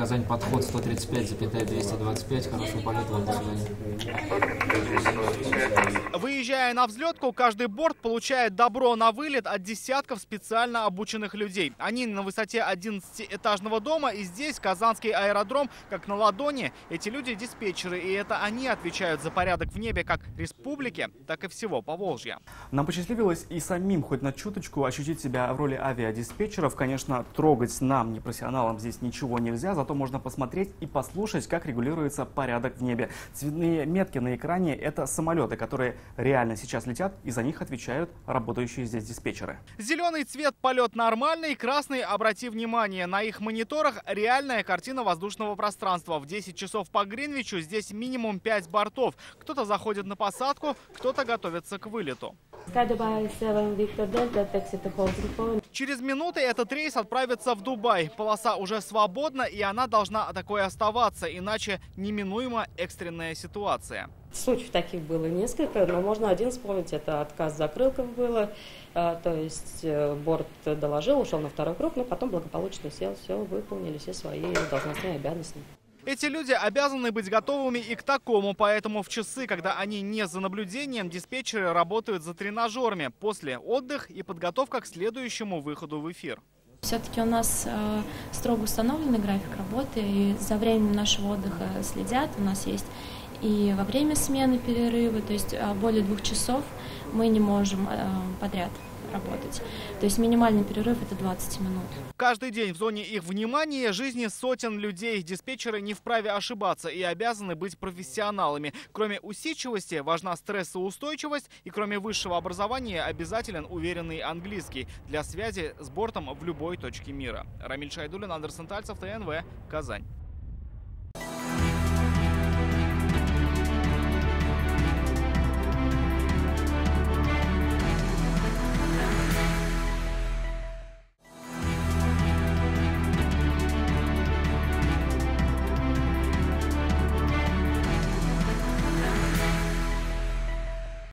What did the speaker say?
Казань, подход 135,225. Хорошего полета вам, до свидания. Выезжая на взлетку, каждый борт получает добро на вылет от десятков специально обученных людей. Они на высоте 11-этажного дома, и здесь казанский аэродром как на ладони. Эти люди диспетчеры, и это они отвечают за порядок в небе как республики, так и всего Поволжья. Нам посчастливилось и самим хоть на чуточку ощутить себя в роли авиадиспетчеров. Конечно, трогать нам, непрофессионалам, здесь ничего нельзя, зато можно посмотреть и послушать, как регулируется порядок в небе. Цветные метки на экране – это самолеты, которые реально сейчас летят, и за них отвечают работающие здесь диспетчеры. Зеленый цвет – полет нормальный, красный – обрати внимание. На их мониторах реальная картина воздушного пространства. В 10 часов по Гринвичу здесь минимум 5 бортов. Кто-то заходит на посадку, кто-то готовится к вылету. Через минуты этот рейс отправится в Дубай. Полоса уже свободна, и она должна такой оставаться, иначе неминуема экстренная ситуация. Случаев таких было несколько, но можно один вспомнить. Это отказ закрылков было. То есть борт доложил, ушел на второй круг, но потом благополучно сел, все, выполнили все свои должностные обязанности. Эти люди обязаны быть готовыми и к такому, поэтому в часы, когда они не за наблюдением, диспетчеры работают за тренажерами. После отдых и подготовка к следующему выходу в эфир. Все-таки у нас строго установленный график работы, и за временем нашего отдыха следят. У нас есть и во время смены перерывы, то есть более 2 часов мы не можем подряд работать. То есть минимальный перерыв – это 20 минут. Каждый день в зоне их внимания жизни сотен людей. Диспетчеры не вправе ошибаться и обязаны быть профессионалами. Кроме усидчивости важна стрессоустойчивость, и кроме высшего образования обязателен уверенный английский для связи с бортом в любой точке мира. Рамиль Шайдуллин, Андерсон Тальцев, ТНВ, Казань.